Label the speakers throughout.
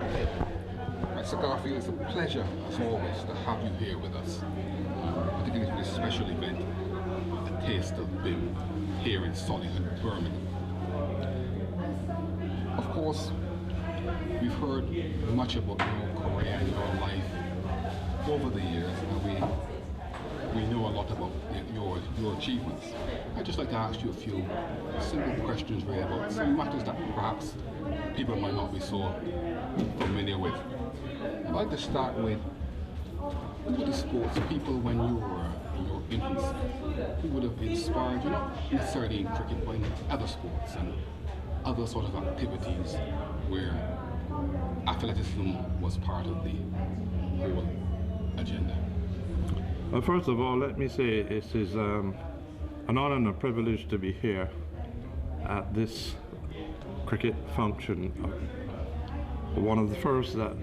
Speaker 1: Right, Sir Garfield, it's a pleasure, as always, to have you here with us, particularly for this special event, A Taste of BIM, here in Solihull, Birmingham. Of course, we've heard much about your career and your life over the years, and we know a lot about your achievements. I'd just like to ask you a few simple questions really about some matters that perhaps people might not be so familiar with. I'd like to start with, who were the sports people when you were in your infancy? Who would have inspired you, not necessarily in cricket, but in other sports and other sort of activities where athleticism was part of the whole agenda?
Speaker 2: Well, first of all, let me say it is an honor and a privilege to be here at this cricket function, one of the first that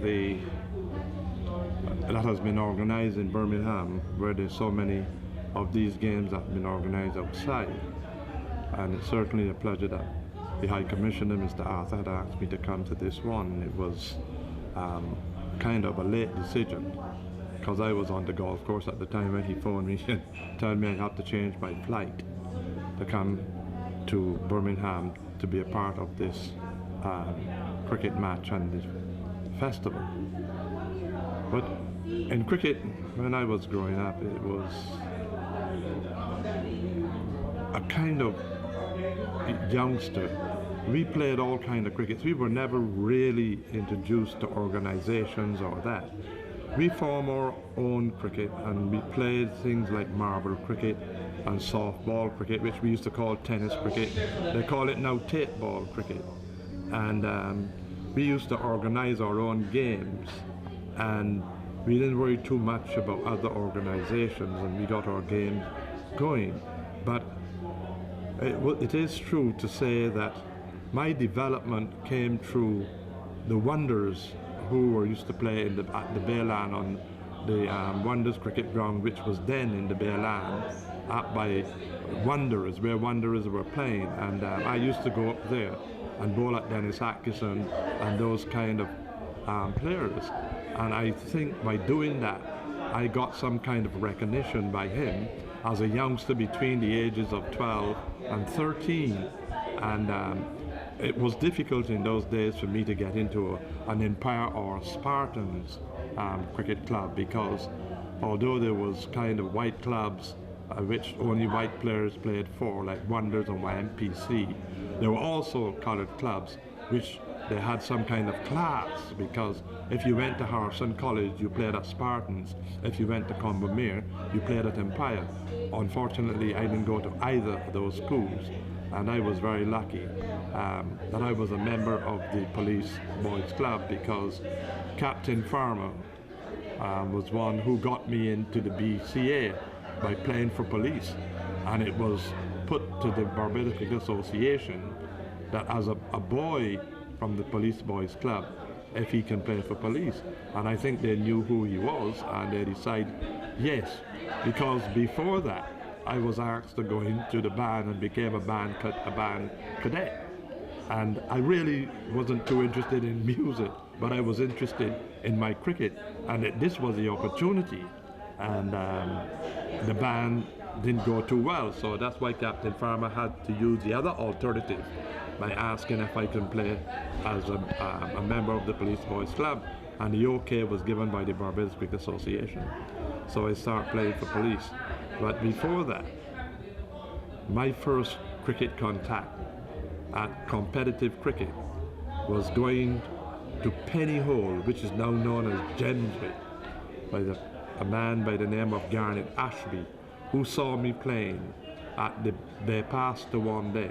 Speaker 2: has been organized in Birmingham, where there's so many of these games that have been organized outside. And it's certainly a pleasure that the High Commissioner, Mr. Arthur, had asked me to come to this one. It was kind of a late decision, because I was on the golf course at the time when he phoned me and told me I had to change my flight to come to Birmingham to be a part of this cricket match and this festival. But in cricket, when I was growing up, it was a kind of youngster. We played all kinds of crickets. We were never really introduced to organizations or that. We formed our own cricket, and we played things like marble cricket and softball cricket, which we used to call tennis cricket. They call it now tape ball cricket. And we used to organize our own games, and we didn't worry too much about other organizations, and we got our games going. But it is true to say that my development came through the Wonders, who were used to play at the Bayland on the Wonders cricket ground, which was then in the Bayland, up by Wanderers, where Wanderers were playing. And I used to go up there and bowl at Dennis Atkinson and those kind of players. And I think by doing that, I got some kind of recognition by him as a youngster between the ages of 12 and 13. And it was difficult in those days for me to get into an Empire or Spartans cricket club, because although there was kind of white clubs which only white players played for, like Wonders and YMPC, there were also coloured clubs which they had some kind of class, because if you went to Harrison College, you played at Spartans. If you went to Combermere, you played at Empire. Unfortunately, I didn't go to either of those schools, and I was very lucky that I was a member of the Police Boys Club, because Captain Farmer was one who got me into the BCA by playing for police. And it was put to the Barbados Cricket Association that as a boy from the Police Boys Club, if he can play for police. And I think they knew who he was, and they decided yes, because before that I was asked to go into the band and became a band cadet. And I really wasn't too interested in music, but I was interested in my cricket, and this was the opportunity. And the band didn't go too well, so that's why Captain Farmer had to use the other alternative by asking if I can play as a member of the Police Boys Club, and the OK was given by the Barbados Cricket Association. So I started playing for police. But before that, my first cricket contact at competitive cricket was going to Penny Hole, which is now known as Gemsbury, by a man by the name of Garnet Ashby, who saw me playing at the Bay Pastor one day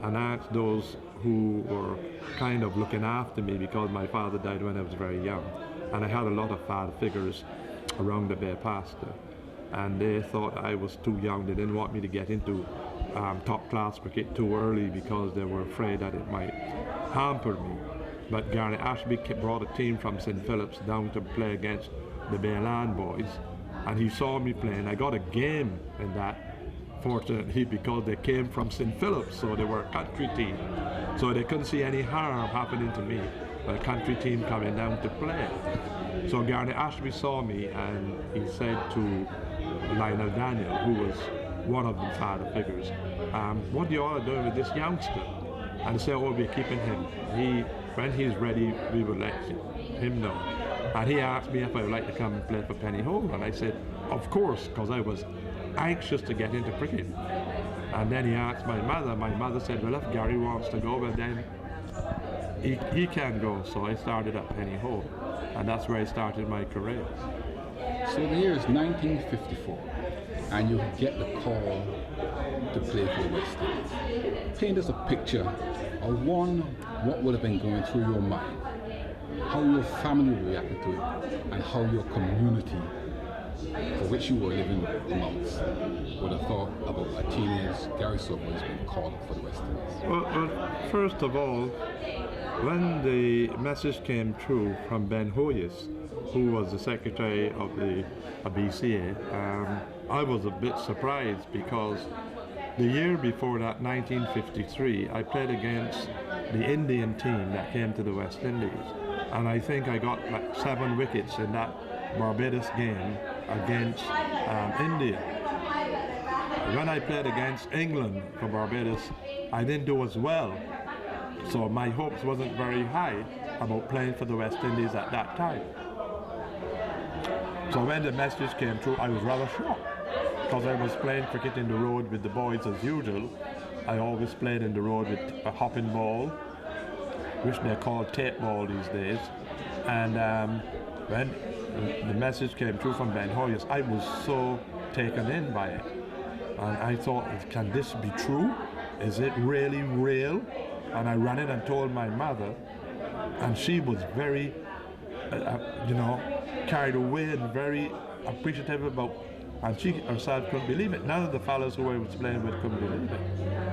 Speaker 2: and asked those who were kind of looking after me, because my father died when I was very young, and I had a lot of father figures around the Bay Pastor, and they thought I was too young. They didn't want me to get into top class cricket too early, because they were afraid that it might hamper me. But Garnet Ashby brought a team from St. Philip's down to play against the Bayland boys, and he saw me playing. I got a game in that, fortunately, because they came from St. Philip's, so they were a country team, so they couldn't see any harm happening to me. a country team coming down to play. So Gary Ashby saw me and he said to Lionel Daniel, who was one of the father figures, what are you all doing with this youngster? And they said, oh, we're keeping him. When he's ready, we will let him know. And he asked me if I would like to come and play for Pennyhole, and I said, of course, because I was anxious to get into cricket. And then he asked my mother said, well, if Gary wants to go, well then he can go. So I started at Pennyhole, and that's where I started my career.
Speaker 1: So the year is 1954, and you get the call to play for West Indies. Paint us a picture of what would have been going through your mind, how your family reacted to it, and how your community, for which you were living amongst, would have thought about a teenage Gary Sobers being called for the West Indies.
Speaker 2: Well, first of all, when the message came through from Ben Hoyes, who was the secretary of the BCA, I was a bit surprised because the year before that, 1953, I played against the Indian team that came to the West Indies, and I think I got like 7 wickets in that Barbados game against India. When I played against England for Barbados, I didn't do as well, so my hopes wasn't very high about playing for the West Indies at that time. So when the message came through, I was rather shocked, because I was playing cricket in the road with the boys as usual. I always played in the road with a hopping ball, which they call tape ball these days. And when the message came through from Ben Hoyes, I was so taken in by it. And I thought, can this be true? Is it really real? And I ran in and told my mother, and she was very, carried away and very appreciative about, and she herself couldn't believe it. None of the fellows who I was playing with couldn't believe it,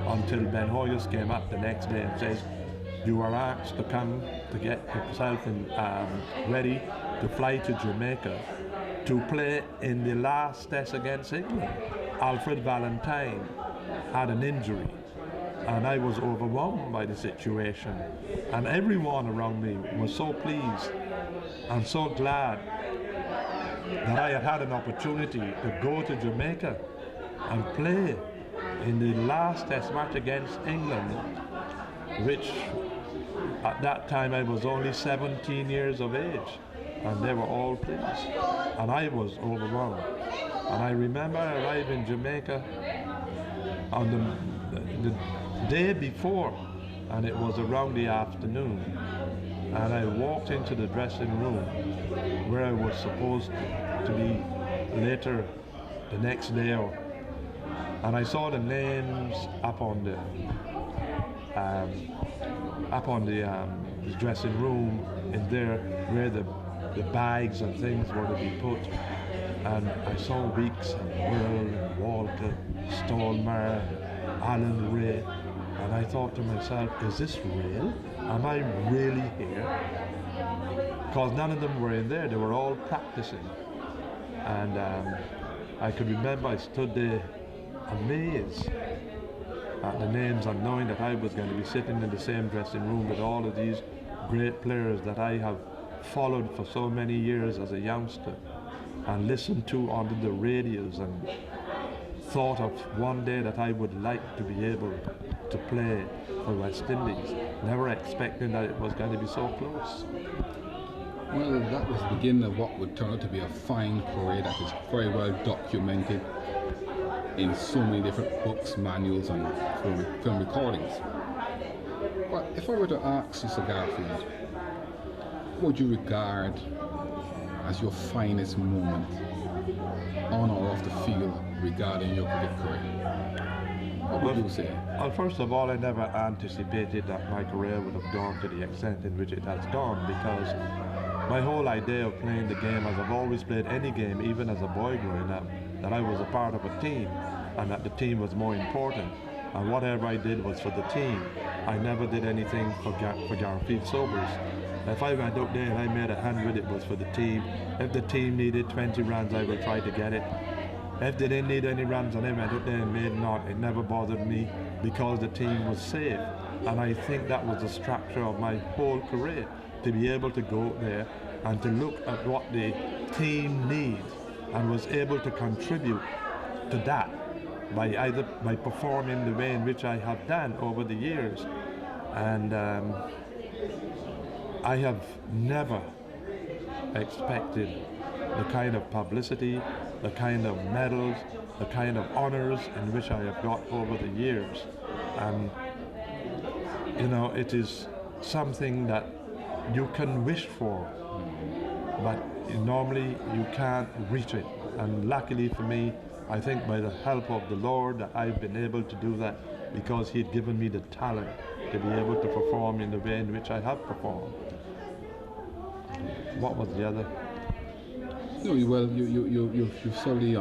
Speaker 2: until Ben Hoyes came up the next day and says, you are asked to come to get yourself ready to fly to Jamaica to play in the last test against England. Alfred Valentine had an injury, and I was overwhelmed by the situation, and everyone around me was so pleased and so glad that I had had an opportunity to go to Jamaica and play in the last test match against England, which at that time I was only 17 years of age, and they were all pleased, and I was overwhelmed. And I remember I arrived in Jamaica on the day before, and it was around the afternoon, and I walked into the dressing room where I was supposed to be later the next day, and I saw the names up on the dressing room in there where the bags and things were to be put, and I saw Weeks and Whirl and Walker, Stallmeyer, Alan Ray, and I thought to myself, is this real? Am I really here? Because none of them were in there, they were all practicing. And I could remember I stood there amazed at the names and knowing that I was going to be sitting in the same dressing room with all of these great players that I have followed for so many years as a youngster and listened to on the radios, and thought of one day that I would like to be able to play for West Indies, never expecting that it was going to be so close.
Speaker 1: Well, that was the beginning of what would turn out to be a fine career that is very well documented in so many different books, manuals and film recordings. But if I were to ask you, Sir Garfield, what would you regard as your finest moment on or off the field regarding your cricket career? What would you say?
Speaker 2: Well, first of all, I never anticipated that my career would have gone to the extent in which it has gone, because my whole idea of playing the game, as I've always played any game, even as a boy growing up, that I was a part of a team, and that the team was more important, and whatever I did was for the team. I never did anything for Garfield Sobers. If I went out there and I made 100, it was for the team. If the team needed 20 runs, I would try to get it. If they didn't need any runs and I went out there and made naught, it never bothered me, because the team was safe. And I think that was the structure of my whole career. to be able to go there and to look at what the team needs, and was able to contribute to that by performing the way in which I have done over the years. And I have never expected the kind of publicity, the kind of medals, the kind of honors in which I have got over the years. And you know, it is something that you can wish for, but normally you can't reach it. And luckily for me, I think by the help of the Lord that I've been able to do that, because He'd given me the talent to be able to perform in the way in which I have performed. What was the other?
Speaker 1: No, well, you've certainly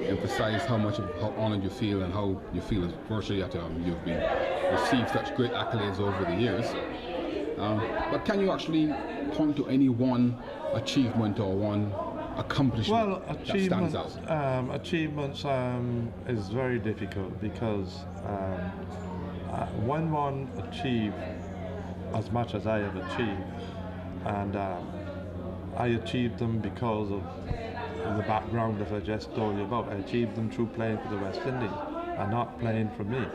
Speaker 1: emphasized how honored you feel and how you feel as virtually that you've been received such great accolades over the years. But can you actually point to any one achievement or one accomplishment that stands out?
Speaker 2: Achievements is very difficult, because when one achieves as much as I have achieved, and I achieved them because of the background that I just told you about. I achieved them through playing for the West Indies and not playing for me.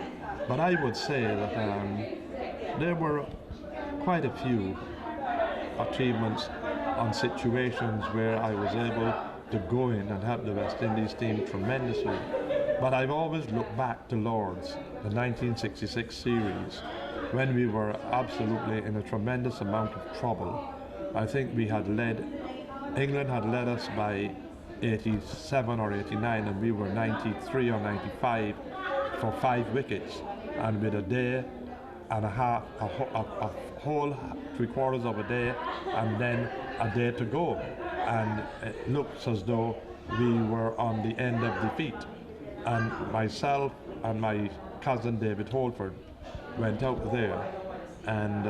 Speaker 2: But I would say that there were quite a few achievements on situations where I was able to go in and help the West Indies team tremendously. But I've always looked back to Lords, the 1966 series, when we were absolutely in a tremendous amount of trouble. I think England had led us by 87 or 89, and we were 93 or 95 for 5 wickets, and with a day and a half, a whole 3/4 of a day, and then a day to go, and it looked as though we were on the end of defeat. And myself and my cousin David Holford went out there, and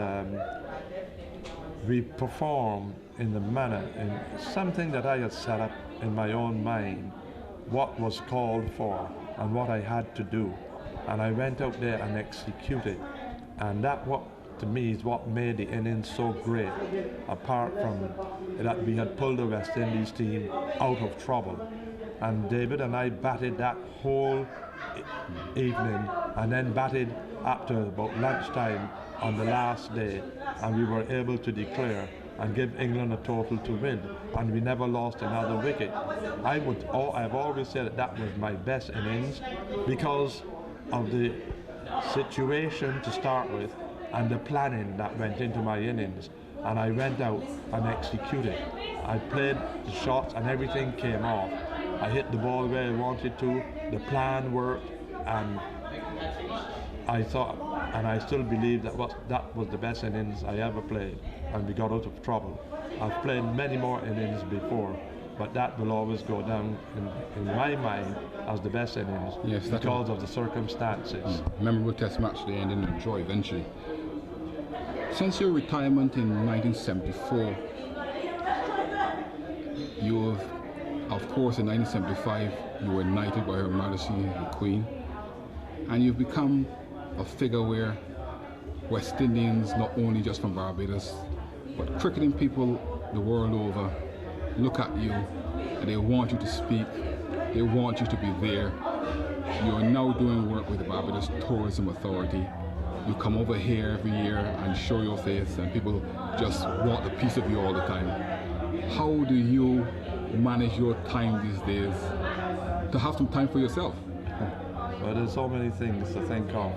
Speaker 2: we performed in the manner, in something that I had set up in my own mind, what was called for and what I had to do. And I went out there and executed. And that, what to me, is what made the innings so great, apart from that we had pulled the West Indies team out of trouble. And David and I batted that whole evening, and then batted after about lunchtime on the last day, and we were able to declare and give England a total to win, and we never lost another wicket. I've always said that was my best innings because of the situation to start with and the planning that went into my innings, and I went out and executed. I played the shots and everything came off. I hit the ball where I wanted to, the plan worked, and I thought, and I still believe that was the best innings I ever played, and we got out of trouble. I've played many more innings before, but that will always go down in my mind as the best innings, yes, because of the circumstances.
Speaker 1: Memorable test match, they ended in a draw eventually. Since your retirement in 1974, you've, of course, in 1975, you were knighted by Her Majesty the Queen, and you've become a figure where West Indians, not only just from Barbados, but cricketing people the world over, look at you and they want you to speak, they want you to be there. You are now doing work with the Barbados Tourism Authority. You come over here every year and show your face, and people just want a piece of you all the time. How do you manage your time these days to have some time for yourself?
Speaker 2: Well, there's so many things to think of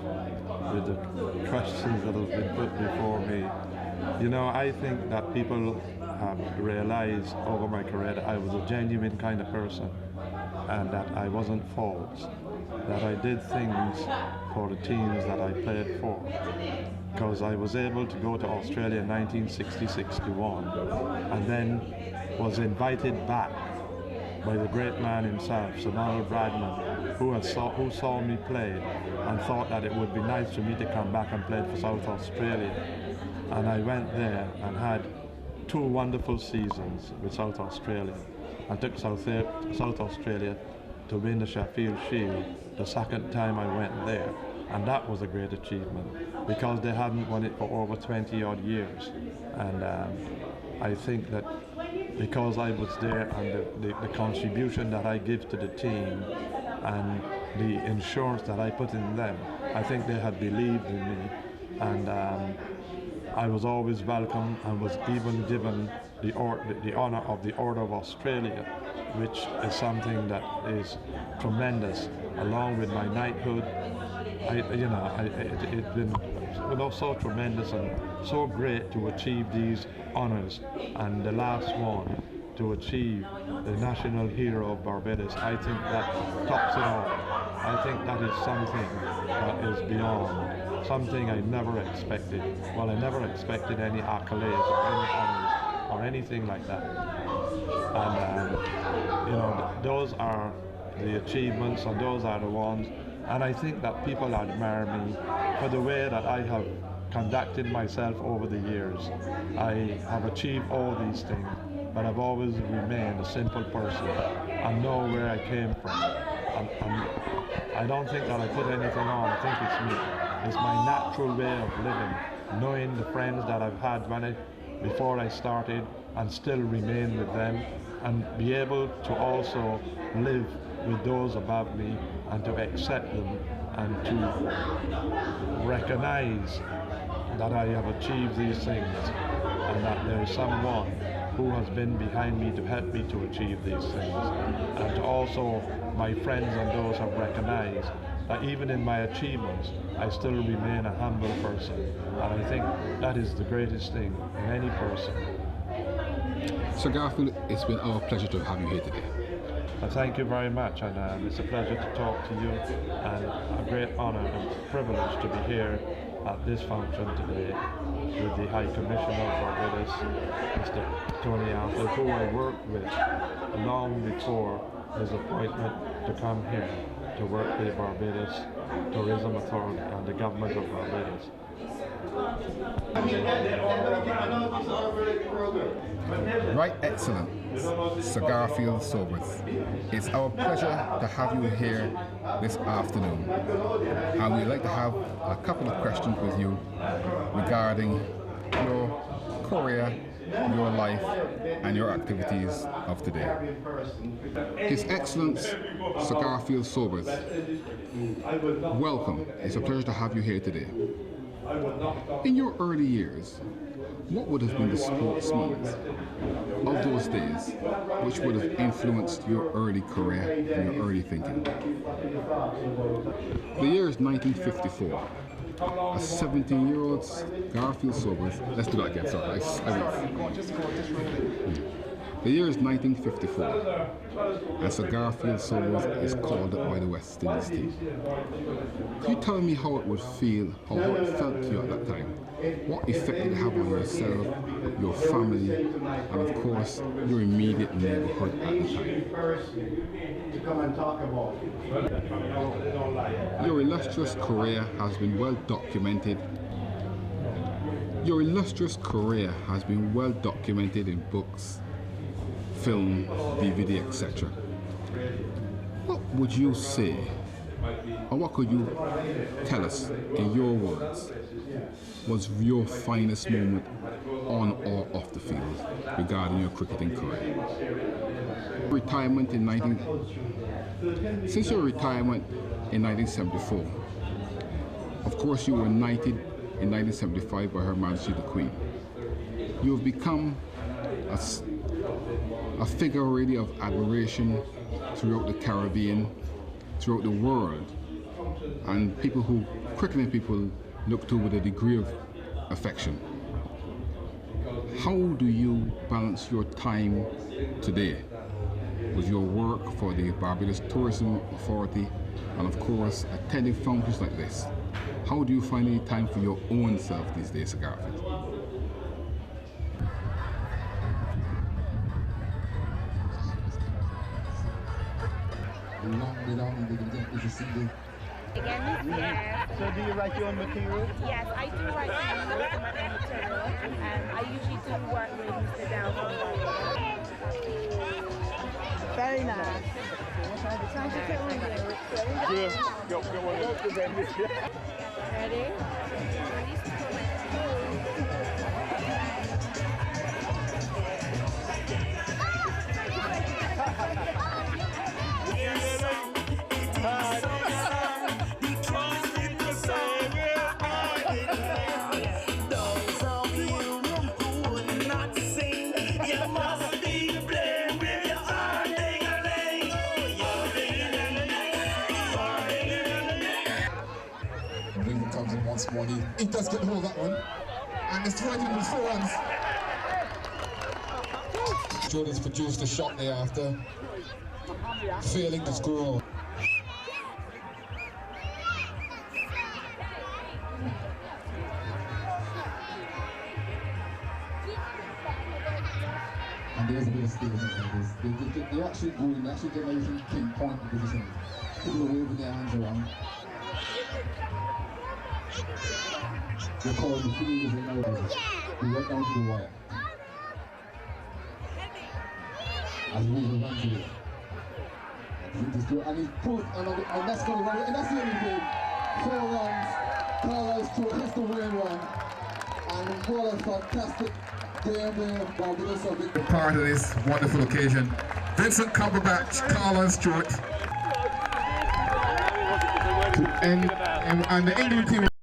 Speaker 2: with the questions that have been put before me. You know, I think that people have realized over my career that I was a genuine kind of person, and that I wasn't false, that I did things for the teams that I played for. Because I was able to go to Australia in 1960-61, and then was invited back by the great man himself, Sir Bradman, who saw me play and thought that it would be nice for me to come back and play for South Australia. And I went there and had 2 wonderful seasons with South Australia. I took South Australia to win the Sheffield Shield the second time I went there. And that was a great achievement because they hadn't won it for over 20 odd years. And I think that because I was there and the contribution that I give to the team and the insurance that I put in them, I think they had believed in me. And I was always welcome and was even given the honour of the Order of Australia, which is something that is tremendous, along with my knighthood. It's been so tremendous and so great to achieve these honours, and the last one to achieve the National Hero of Barbados. I think that tops it all. I think that is something that is beyond, something I never expected. Well, I never expected any accolades or any honours or anything like that. And those are the achievements, and those are the ones. And I think that people admire me for the way that I have conducted myself over the years. I have achieved all these things, but I've always remained a simple person and know where I came from. And I don't think that I put anything on. I think it's me. It's my natural way of living, knowing the friends that I've had before I started and still remain with them, and be able to also live with those above me and to accept them and to recognize that I have achieved these things and that there is someone who has been behind me to help me to achieve these things, and to also my friends and those have recognized that even in my achievements I still remain a humble person, and I think that is the greatest thing in any person.
Speaker 1: Sir Garfield, it's been our pleasure to have you here today.
Speaker 2: Thank you very much, and it's a pleasure to talk to you, and a great honour and privilege to be here at this function today with the High Commissioner of Barbados, Mr. Tony Arthur, who I worked with long before his appointment to come here to work with the Barbados Tourism Authority and the government of Barbados.
Speaker 1: Right, excellent. Sir Garfield Sobers, it's our pleasure to have you here this afternoon, and we'd like to have a couple of questions with you regarding your career, your life, and your activities of today. His Excellence Sir Garfield Sobers, welcome. It's a pleasure to have you here today. In your early years, what would have been the sportsmen of those days which would have influenced your early career and your early thinking? The year is 1954. A 17-year-old Garfield Sobers. Let's do that again, sorry. The year is 1954, and Sir Garfield Sobers is called up by the West Indies team. Can you tell me how it would feel, how it felt to you at that time? What effect did it have on yourself, your family, and of course, your immediate neighborhood at the time? Your illustrious career has been well documented. Your illustrious career has been well documented in books, film, DVD, etc. What would you say, or what could you tell us in your words was your finest moment on or off the field regarding your cricketing career? Since your retirement in 1974, of course you were knighted in 1975 by Her Majesty the Queen. You have become a figure really of admiration throughout the Caribbean, throughout the world, and cricketing people look to with a degree of affection. How do you balance your time today with your work for the Barbados Tourism Authority and of course attending functions like this? How do you find any time for your own self these days, Sir Garfield?
Speaker 3: Again, yes.
Speaker 4: So do you write your own material?
Speaker 3: Yes, I do write most of my own material. I usually do work with Mr. Down from
Speaker 4: Very nice.
Speaker 3: Sounds like it.
Speaker 4: Yeah, got one of those.
Speaker 3: Ready?
Speaker 4: Raven comes in once more. He does get hold of that one. And it's right in his forehands. Jordan's produced a shot there after failing to score. And there's a bit of skill in there. They actually go in, they actually get everything pinpoint position. People are waving their hands around. They're calling the fielders in now. They went down to the wire. As we will run to it. And he's put, and that's going to run, and that's the only thing. 4 runs, Karla is to hits the winning run. And what a fantastic game there, Barbados XI. Part of this wonderful occasion. Vincent Cumberbatch, Karla and Stewart. And the England team